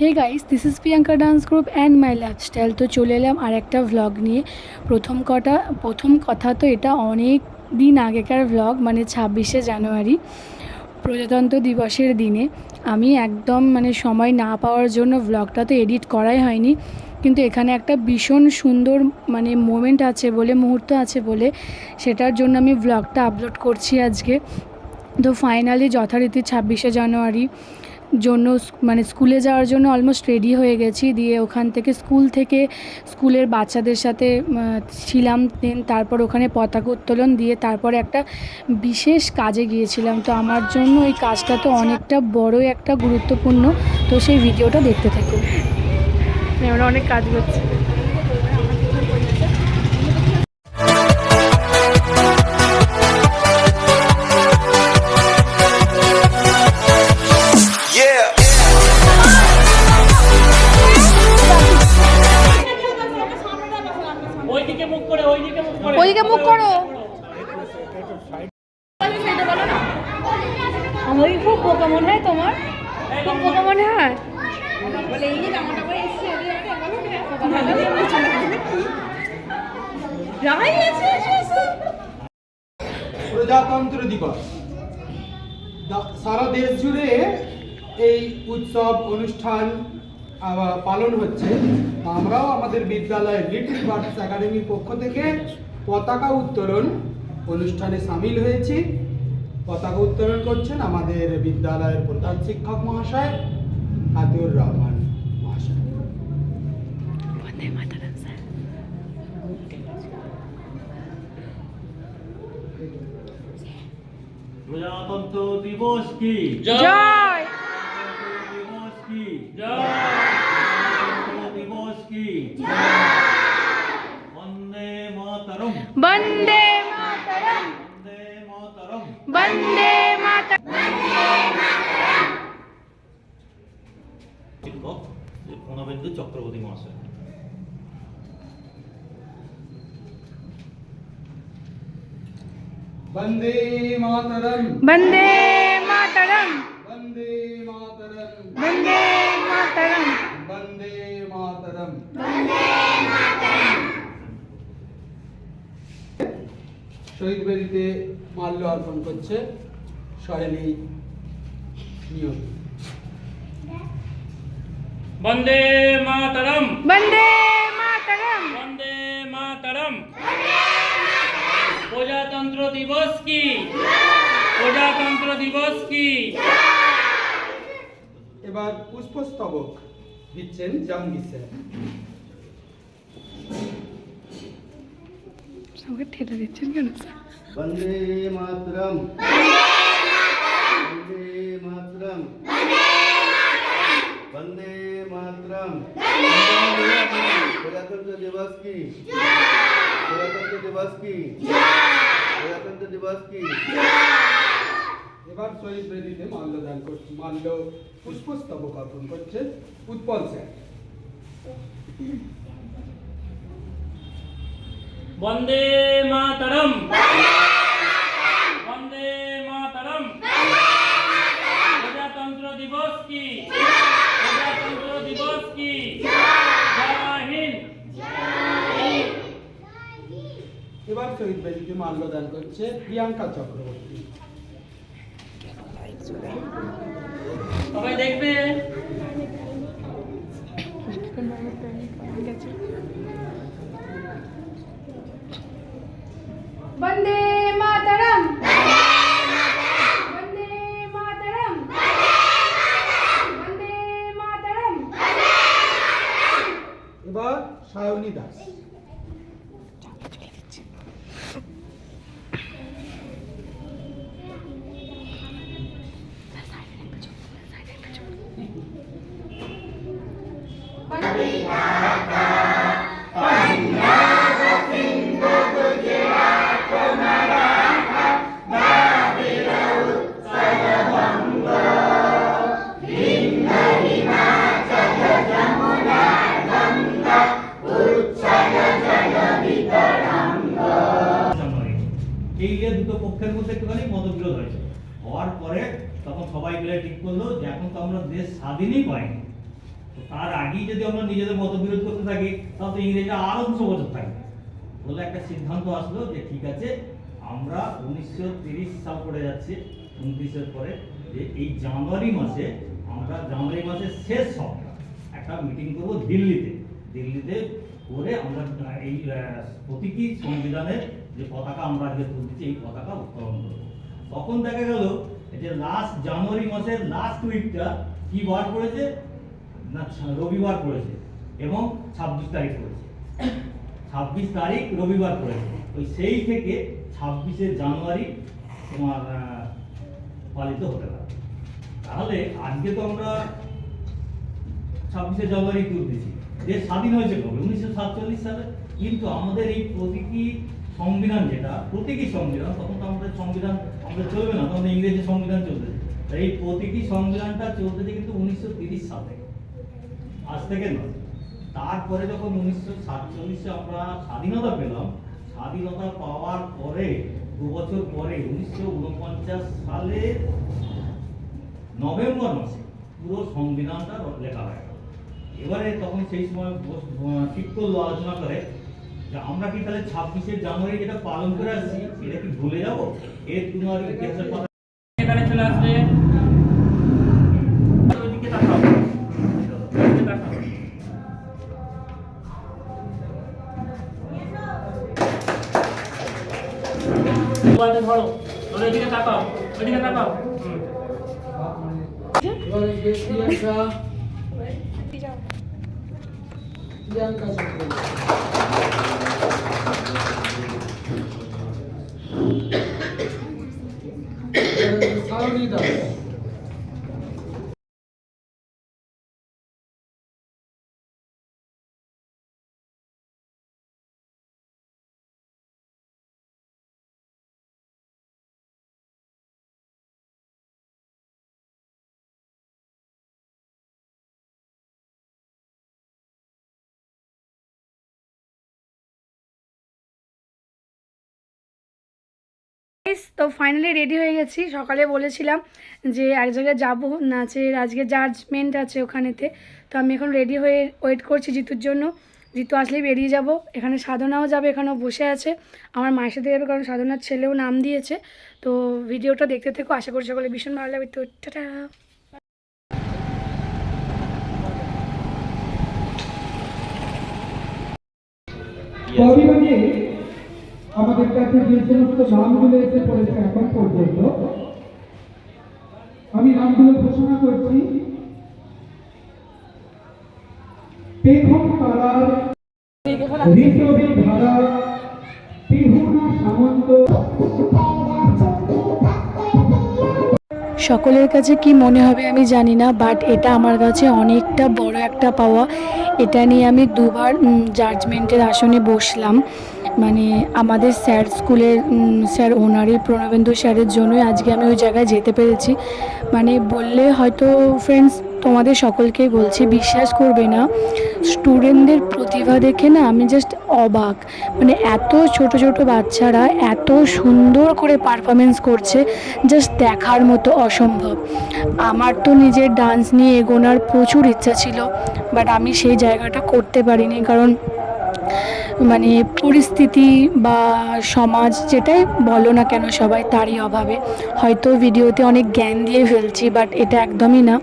Hey guys, this is Priyanka dance group and my lifestyle. তো চলে এলাম আর একটা ভ্লগ নিয়ে। প্রথম কথা তো এটা অনেক দিন আগেকার ভ্লগ, মানে 26শে জানুয়ারি প্রজাতন্ত্র দিবসের দিনে। আমি একদম সময় না পাওয়ার জন্য ভ্লগটা তো এডিট করাই হয়নি, কিন্তু এখানে একটা ভীষণ সুন্দর মোমেন্ট আছে বলে, মুহূর্ত আছে বলে, সেটার জন্য আমি ভ্লগটা আপলোড করছি আজকে। তো ফাইনালি যথারীতি 26শে জানুয়ারি জন্য স্কুলে যাওয়ার জন্য অলমোস্ট রেডি হয়ে গেছি। দিয়ে ওখান থেকে স্কুলের বাচ্চাদের সাথে ছিলাম। দেন তারপর ওখানে পতাকা উত্তোলন দিয়ে তারপরে একটা বিশেষ কাজে গিয়েছিলাম। তো আমার জন্য এই কাজটা তো অনেকটা বড়ই একটা গুরুত্বপূর্ণ। তো সেই ভিডিওটা দেখতে থাকুন। আমরা অনেক কাজ করছি। ওইদিকে মুখ করো। আমার খুব বোকা মনে হয়, তোমার খুব বোকা মনে হয়। প্রজাতন্ত্র দিবস সারা দেশ জুড়ে এই উৎসব অনুষ্ঠান পালন হচ্ছে। আমরাও আমাদের বিদ্যালয়ের লিটল বার্ডস একাডেমির পক্ষ থেকে পতাকা উত্তোলন অনুষ্ঠানে সামিল হয়েছি। পতাকা উত্তোলন করছেন আমাদের বিদ্যালয়ের প্রধান শিক্ষক মহাশয় আতিউর রহমান মহাশয়। প্রজাতন্ত্র দিবস কি জয়। দিবস কি জয়। দিবস কি বন্দে মাতরম বন্দে মাতরম বন্দে মাতরম বন্দে মাতরম। শিক্ষক প্রণবেন্দু চক্রবর্তী মহাশয়। বন্দে মাতরম বন্দে মাতরম বন্দে মাতরম বন্দে মাতরম বন্দে মাতরম। শহীদ বেদিতে মাল্য অর্পণ করছে সহেলি নিয়োগ। বন্দে মাতরম বন্দে মাতরম বন্দে মাতরম। প্রজাতন্ত্র দিবস কি প্রজাতন্ত্র দিবস কি। এবার পুষ্পস্তবক দিচ্ছেন জাহাঙ্গীর স্যার। সবাই ঠেলে দিচ্ছেন কেন স্যার? বন্দে মাতরম বন্দে মাতরম বন্দে মাতরম। প্রজাতন্ত্র দিবস কি প্রজাতন্ত্র দিবস কি প্রজাতন্ত্র দিবস কি। এবার শহীদ বেদিতে মাল্যদান করছে, মাল্য পুষ্পস্তবক অর্পণ করছে উৎপল স্যার। বন্দে মাতরম বন্দে মাতরম। প্রজাতন্ত্র দিবস কি প্রজাতন্ত্র দিবস কি। জয় হিন্দ। এবার শহীদ বেদিতে মাল্যদান করছে প্রিয়াঙ্কা চক্রবর্তী। সবাই দেখবে। বন্দে মাতরম বন্দে মাতরম বন্দে মাতরম। এবার সায়নী দাস। এই যে দুটো পক্ষের মধ্যে একটুখানি মতবিরোধ হয়েছে, হওয়ার পরে তখন সবাই মিলে ঠিক করলো যে এখন তো আমরা দেশ স্বাধীনই পাইনি, তো তার আগেই যদি আমরা নিজেদের মতবিরোধ করতে থাকি তাহলে তো ইংরেজরা আরো 200 বছর থাকবে। বলে একটা সিদ্ধান্ত আসলো যে ঠিক আছে, আমরা 1930 সাল পড়ে যাচ্ছে, 29-এর পরে, যে এই জানুয়ারি মাসের শেষ সপ্তাহ একটা মিটিং করবো দিল্লিতে করে আমরা এই প্রতীকী সংবিধানের যে পতাকা আমরা আজকে তুলছি এই পতাকা উত্তোলন করবো। তখন দেখা গেল যে জানুয়ারি মাসের লাস্ট উইকটা কি বার পড়েছে না, রবিবার পড়েছে এবং 26 তারিখ পড়েছে। 26 তারিখ রবিবার পড়েছে। ওই সেই থেকে 26শে জানুয়ারি তোমার পালিত হতে পারে। তাহলে আজকে তো আমরা 26শে জানুয়ারি তুলতেছি, দেশ স্বাধীন হয়েছে কবে? 1947 সালে। কিন্তু আমাদের এই প্রতীকী সংবিধান, যেটা প্রতীকী সংবিধান, তখন তো আমাদের সংবিধান আমাদের চলবে না, তখন ইংরেজি সংবিধান চলতেছে। এই প্রতীকী সংবিধানটা চলতেছে কিন্তু 1930 সাল থেকে, আজ থেকে নয়। তারপরে যখন 1947-এ আমরা স্বাধীনতা পেলাম, স্বাধীনতা পাওয়ার পরে 2 বছর পরে 1949 সালের নভেম্বর মাসে পুরো সংবিধানটা লেখা হয়ে গেল। এবারে তখন সেই সময় ঠিক করলো, আলোচনা করে যে আমরা কি তাহলে 26শে জানুয়ারি যেটা পালন করে আসছি এটা কি ভুলে যাবো? এর তোমার ইতিহাসের কথা এখানে চলে আসবে, ওইদিকে তাকাও, ওইদিকে তাকাও। মোবাইলটা ধরো, ধরে ওইদিকে তাকাও, ওইদিকে তাকাও। এবারে প্রিয়াঙ্কা সারণী দাস। তো ফাইনালি রেডি হয়ে গেছি। সকালে বলেছিলাম যে এক জায়গায় যাবো নাচের, আজকে জাজমেন্ট আছে ওখানেতে। তো আমি এখন রেডি হয়ে ওয়েট করছি জিতুর জন্য। জিতু আসলেই বেরিয়ে যাব। এখানে সাধনাও যাবে, এখানেও বসে আছে, আমার মায়ের সাথে যাবে, কারণ সাধনার ছেলেও নাম দিয়েছে। তো ভিডিওটা দেখতে থেকো, আশা করি সকলে ভীষণ ভালো লাগবে। তো টাটা। পরিবারে আমাদের কাছে যে সমস্ত নামগুলো এসে পড়েছে এখন পর্যন্ত, আমি নামগুলো ঘোষণা করছি। পেখম পাড়ার ঋষভী ধারা, পিহুনা সামন্ত। সকলের কাছে কি মনে হবে আমি জানি না, বাট এটা আমার কাছে অনেকটা বড় একটা পাওয়া। এটা নিয়ে আমি 2 বার জাজমেন্টের আসনে বসলাম। মানে আমাদের স্যার, স্কুলের স্যার ওনারই, প্রণবেন্দু স্যারের জন্যই আজকে আমি ওই জায়গায় যেতে পেরেছি। মানে বললে হয়তো ফ্রেন্ডস তোমাদের সকলকেই বলছি, বিশ্বাস করবে না, স্টুডেন্টদের প্রতিভা দেখে না আমি জাস্ট অবাক। মানে এত ছোট ছোট বাচ্চারা এত সুন্দর করে পারফরমেন্স করছে, জাস্ট দেখার মতো, অসম্ভব। আমার তো নিজের ডান্স নিয়ে এগোনোর প্রচুর ইচ্ছা ছিল, বাট আমি সেই জায়গাটা করতে পারিনি, কারণ মানে পরিস্থিতি বা সমাজ যেটাই বলো না কেন সবাই, তারই অভাবে। হয়তো ভিডিওতে অনেক জ্ঞান দিয়ে ফেলছি, বাট এটা একদমই না।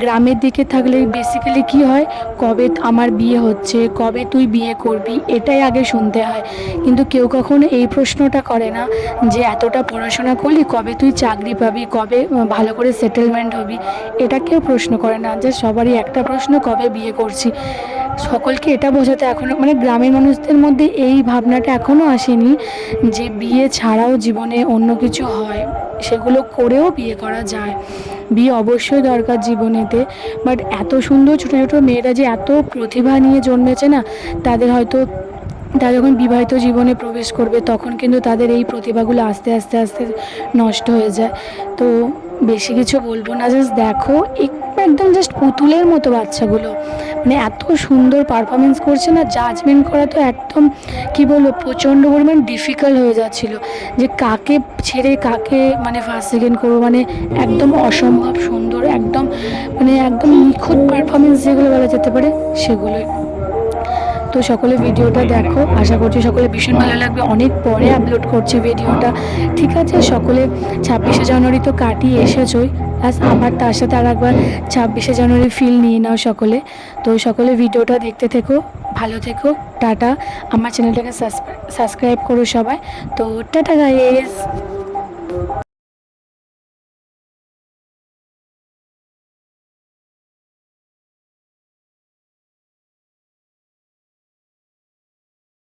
গ্রামের দিকে থাকলে বেসিক্যালি কি হয়, কবে আমার বিয়ে হচ্ছে, কবে তুই বিয়ে করবি, এটাই আগে শুনতে হয়। কিন্তু কেউ কখনো এই প্রশ্নটা করে না যে এতটা পড়াশোনা করলি, কবে তুই চাকরি পাবি, কবে ভালো করে সেটেলমেন্ট হবি, এটা কেউ প্রশ্ন করে না। যে সবারই একটা প্রশ্ন, কবে বিয়ে করছি। সকলকে এটা বোঝাতে এখনও, মানে গ্রামের মানুষদের মধ্যে এই ভাবনাটা এখনও আসেনি যে বিয়ে ছাড়াও জীবনে অন্য কিছু হয়, সেগুলো করেও বিয়ে করা যায়। বিয়ে অবশ্যই দরকার জীবনেতে, বাট এত সুন্দর ছোটো ছোটো মেয়েরা যে এত প্রতিভা নিয়ে জন্মেছে না, তাদের হয়তো তারা যখন বিবাহিত জীবনে প্রবেশ করবে তখন কিন্তু তাদের এই প্রতিভাগুলো আস্তে আস্তে আস্তে নষ্ট হয়ে যায়। তো বেশি কিছু বলবো না, জাস্ট দেখো একদম জাস্ট পুতুলের মতো বাচ্চাগুলো, মানে এত সুন্দর পারফরমেন্স করছে না, জাজমেন্ট করা তো একদম কী বলবো প্রচণ্ড পরিমাণ ডিফিকাল্ট হয়ে যাচ্ছিল, যে কাকে ছেড়ে কাকে মানে ফার্স্ট সেকেন্ড করবো, মানে একদম অসম্ভব সুন্দর, একদম মানে একদম নিখুঁত পারফরমেন্স যেগুলো বলা যেতে পারে সেগুলোই। তো সকলে ভিডিওটা দেখো, আশা করছি সকলে ভীষণ ভালো লাগবে। অনেক পরে আপলোড করছি ভিডিওটা, ঠিক আছে? সকলে 26শে জানুয়ারি তো কাটিয়ে এসেছই, প্লাস আবার তার সাথে আর একবার 26শে জানুয়ারি ফিল নিয়ে নাও সকলে। তো সকলে ভিডিওটা দেখতে থেকো, ভালো থেকো, টাটা। আমার চ্যানেলটাকে সাবস্ক্রাইব করো সবাই। তো টাটা গাইস।